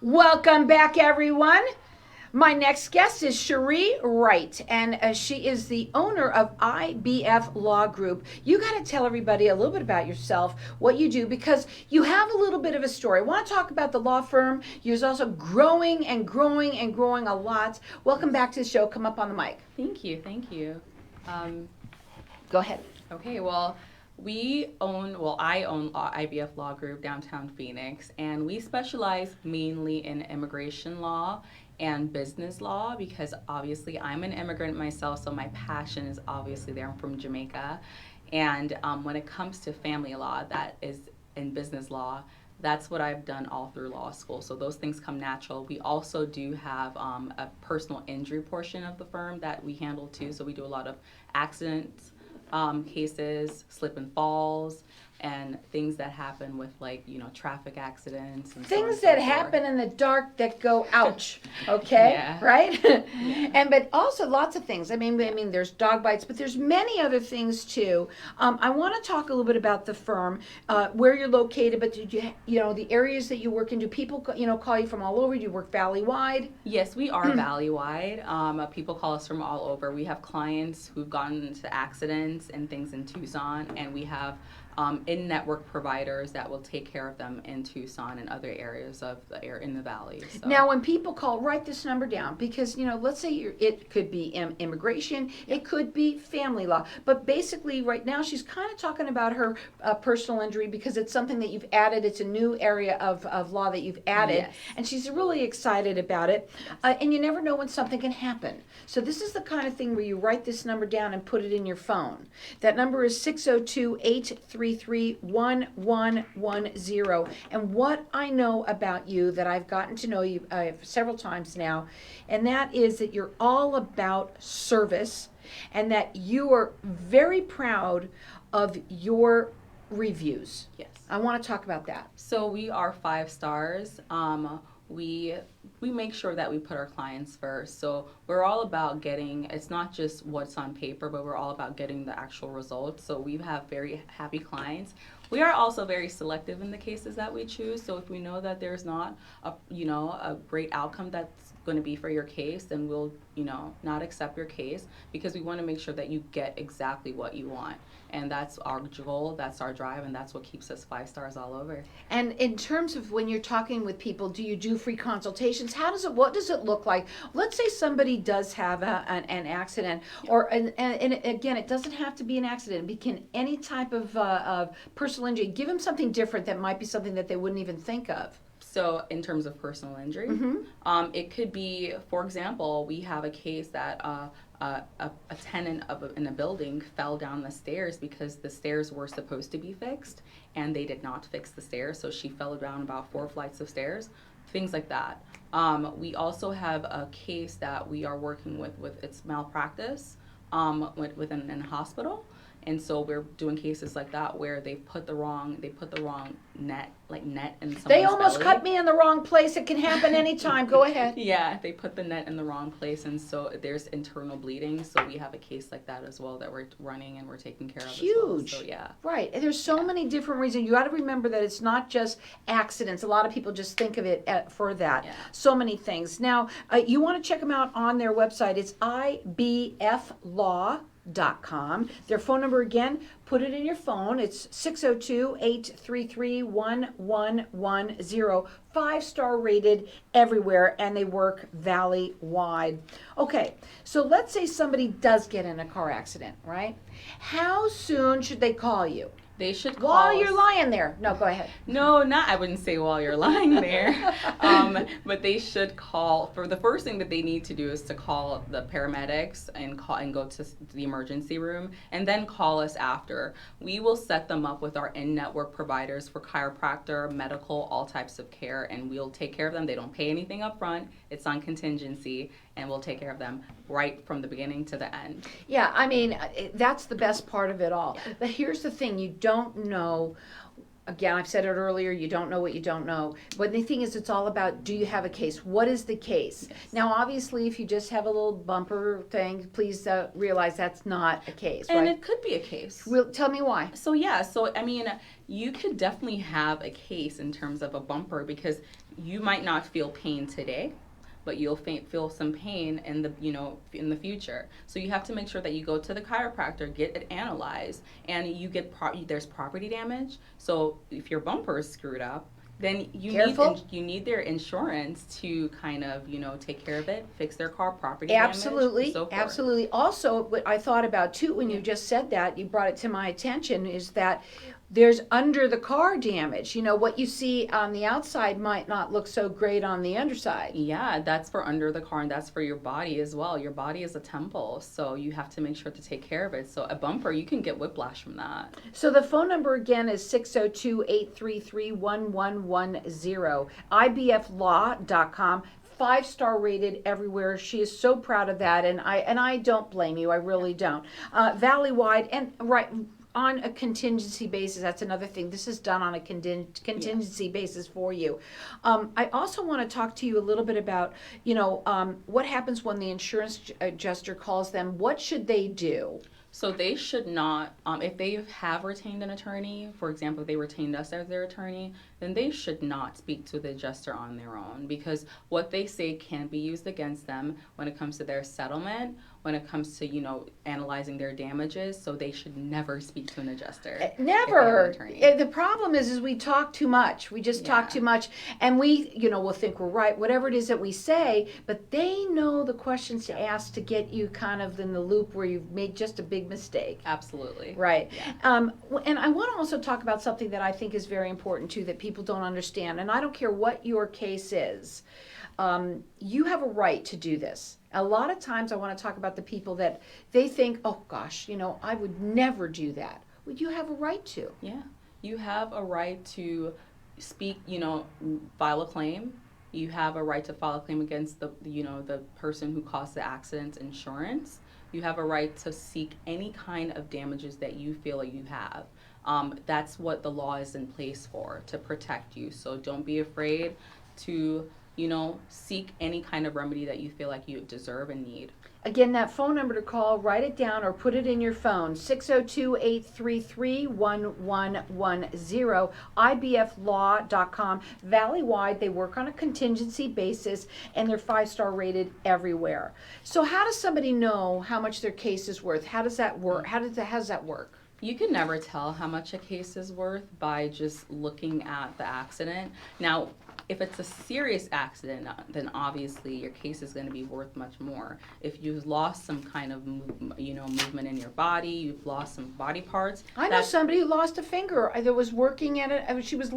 Welcome back, everyone. My next guest is Sheree Wright, and she is the owner of IBF Law Group. You got to tell everybody a little bit about yourself, what you do, because you have a little bit of a story. I want to talk about the law firm. You're also growing and growing and growing a lot. Welcome back to the show. Come up on the mic. Thank you. Go ahead. Okay, well, I own IBF Law Group downtown Phoenix, and we specialize mainly in immigration law and business law because obviously I'm an immigrant myself, so my passion is obviously there. I'm from Jamaica. And when it comes to family law, that is in business law, that's what I've done all through law school. So those things come natural. We also do have a personal injury portion of the firm that we handle too. So we do a lot of accidents cases, slip and falls, and things that happen with traffic accidents. And Things so that happen in the dark that go ouch, okay? Yeah. Right? Yeah. But also lots of things. I mean, there's dog bites, but there's many other things too. I want to talk a little bit about the firm, where you're located, but did the areas that you work in, do people, call you from all over? Do you work valley-wide? Yes, we are valley-wide. People call us from all over. We have clients who've gotten into accidents and things in Tucson, and we have in-network providers that will take care of them in Tucson and other areas of the area in the valley. So. Now, when people call, write this number down because, let's say it could be immigration, it could be family law. But basically, right now, she's kind of talking about her personal injury because it's something that you've added. It's a new area of law that you've added. Yes. And she's really excited about it. Yes. And you never know when something can happen. So this is the kind of thing where you write this number down and put it in your phone. That number is 602-833-1110. And what I know about you that I've gotten to know you several times now, and that is that you're all about service and that you are very proud of your reviews. Yes. I want to talk about that. So we are 5 stars. We make sure that we put our clients first. So we're all about getting, it's not just what's on paper, but we're all about getting the actual results. So we have very happy clients. We are also very selective in the cases that we choose. So if we know that there's not a great outcome that's going to be for your case, then we'll, not accept your case because we want to make sure that you get exactly what you want. And that's our goal, that's our drive, and that's what keeps us 5 stars all over. And in terms of when you're talking with people, do you do free consultations? What does it look like? Let's say somebody does have an accident, or and again, it doesn't have to be an accident. It can any type of personal injury. Give them something different that might be something that they wouldn't even think of. So in terms of personal injury, it could be, for example, we have a case that a tenant in a building fell down the stairs because the stairs were supposed to be fixed and they did not fix the stairs, so she fell down about 4 flights of stairs, things like that. We also have a case that we are working with its malpractice within a hospital. And so we're doing cases like that where they put the wrong net in someone's They almost belly. cut me in the wrong place. It can happen anytime. Go ahead. Yeah, they put the net in the wrong place, and so there's internal bleeding. So we have a case like that as well that we're running and we're taking care of. Huge. As well. So yeah. Right. And there's so many different reasons. You got to remember that it's not just accidents. A lot of people just think of it for that. Yeah. So many things. Now, you want to check them out on their website. It's IBFLaw.com. Their phone number again, put it in your phone. It's 602-833-1110. 5-star rated everywhere, and they work valley-wide. Okay, so let's say somebody does get in a car accident, right? How soon should they call you? They should call While us. you're lying there. No, go ahead. No, I wouldn't say while you're lying there. But they should call. For the first thing that they need to do is to call the paramedics and go to the emergency room, and then call us after. We will set them up with our in-network providers for chiropractor, medical, all types of care, and we'll take care of them. They don't pay anything up front. It's on contingency, and we'll take care of them right from the beginning to the end. Yeah, I mean, that's the best part of it all. But here's the thing, you don't know again, I've said it earlier, you don't know what you don't know. But the thing is, it's all about, do you have a case? What is the case? Yes. Now, obviously, if you just have a little bumper thing, please realize that's not a case, And right? it could be a case. Tell me why. So I mean, you could definitely have a case in terms of a bumper because you might not feel pain today, but you'll feel some pain in the future. So you have to make sure that you go to the chiropractor, get it analyzed, and you get there's property damage. So if your bumper is screwed up, then you need their insurance to kind of take care of it, fix their car property damage, and so forth. Absolutely. Also, what I thought about too when you just said that, you brought it to my attention, is that there's under the car damage. What you see on the outside might not look so great on the underside. Yeah, that's for under the car, and that's for your body as well. Your body is a temple, so you have to make sure to take care of it. So a bumper, you can get whiplash from that. So the phone number again is 602-833-1110, IBFlaw.com. 5-star rated everywhere. She is so proud of that, and I don't blame you. I really don't. Valley-wide and right on a contingency basis. That's another thing. This is done on a contingency basis for you. I also want to talk to you a little bit about, what happens when the insurance adjuster calls them. What should they do? So they should not, if they have retained an attorney, for example, if they retained us as their attorney, then they should not speak to the adjuster on their own, because what they say can be used against them when it comes to their settlement, when it comes to, analyzing their damages. So they should never speak to an adjuster. Never. The problem is we talk too much. We just talk too much, and we, we'll think we're right, whatever it is that we say, but they know the questions to ask to get you kind of in the loop where you've made just a big mistake. Absolutely. Right. Yeah. And I want to also talk about something that I think is very important too, that people don't understand. And I don't care what your case is. You have a right to do this. A lot of times I want to talk about the people that they think, oh gosh, I would never do that. Well, you have a right to. Yeah. You have a right to speak, file a claim. You have a right to file a claim against the person who caused the accident's insurance. You have a right to seek any kind of damages that you feel like you have. That's what the law is in place for, to protect you. So don't be afraid to, seek any kind of remedy that you feel like you deserve and need. Again, that phone number to call, write it down or put it in your phone, 602-833-1110, IBFlaw.com. Valley-wide, they work on a contingency basis, and they're 5-star rated everywhere. So how does somebody know how much their case is worth? How does that work? How does that work? You can never tell how much a case is worth by just looking at the accident. Now, if it's a serious accident, then obviously your case is going to be worth much more. If you've lost some kind of, movement in your body, you've lost some body parts. I know somebody who lost a finger that was working at it. She was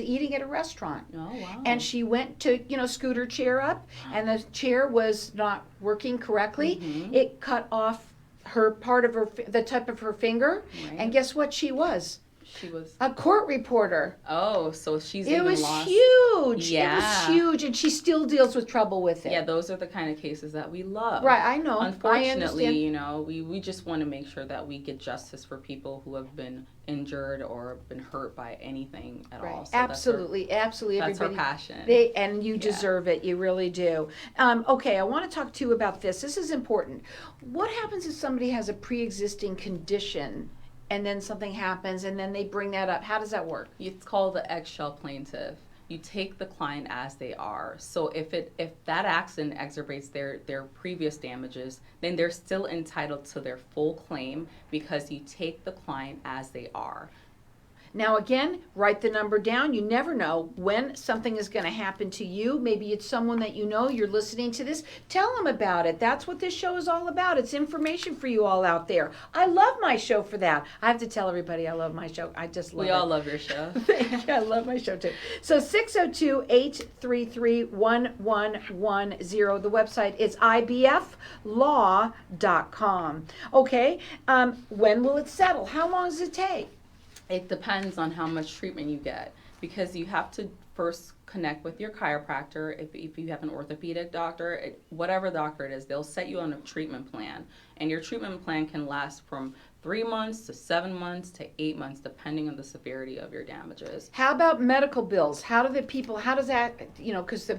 eating at a restaurant. Oh, wow. And she went to, scoot her chair up, and the chair was not working correctly. Mm-hmm. It cut off her part of the tip of her finger. Right. And guess what she was? She was a court reporter. Oh, so she's it even was lost. Huge. Yeah. It was huge, and she still deals with trouble with it. Yeah, those are the kind of cases that we love. Right, I know. Unfortunately, we just want to make sure that we get justice for people who have been injured or been hurt by anything at all. So absolutely. That's Everybody, our passion. You deserve it. You really do. Okay, I want to talk to you about this. This is important. What happens if somebody has a pre-existing condition and then something happens and then they bring that up? How does that work? It's called the eggshell plaintiff. You take the client as they are. So if that accident exacerbates their previous damages, then they're still entitled to their full claim because you take the client as they are. Now again, write the number down. You never know when something is going to happen to you. Maybe it's someone that you're listening to this. Tell them about it. That's what this show is all about. It's information for you all out there. I love my show for that. I have to tell everybody I love my show. I just love it. We all love your show. Thank you. I love my show too. So 602-833-1110. The website is IBFlaw.com. Okay. When will it settle? How long does it take? It depends on how much treatment you get, because you have to first connect with your chiropractor. If you have an orthopedic doctor, whatever doctor it is, they'll set you on a treatment plan. And your treatment plan can last from 3 months to 7 months to 8 months, depending on the severity of your damages. How about medical bills? How does that, because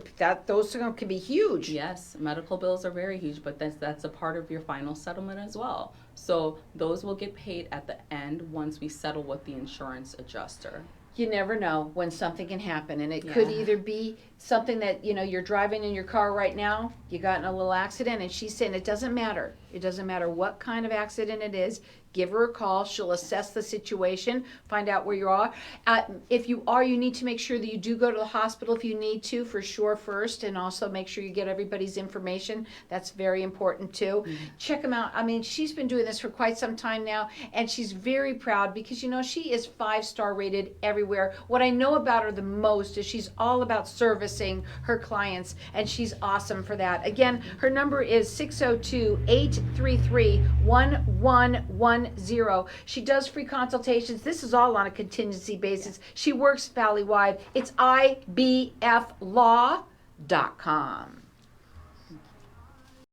those can be huge. Yes, medical bills are very huge, but that's a part of your final settlement as well. So those will get paid at the end once we settle with the insurance adjuster. You never know when something can happen, and it could either be something that you're driving in your car right now, you got in a little accident, and she's saying it doesn't matter what kind of accident it is. Give her a call. She'll assess the situation, find out where you are. If you are, you need to make sure that you do go to the hospital if you need to, for sure, first, and also make sure you get everybody's information. That's very important too. Mm-hmm. Check them out. I mean, she's been doing this for quite some time now, and she's very proud because she is 5-star rated everywhere. What I know about her the most is she's all about servicing her clients, and she's awesome for that. Again, her number is 602-833-1110. She does free consultations. This is all on a contingency basis. She works valley-wide. It's IBFlaw.com.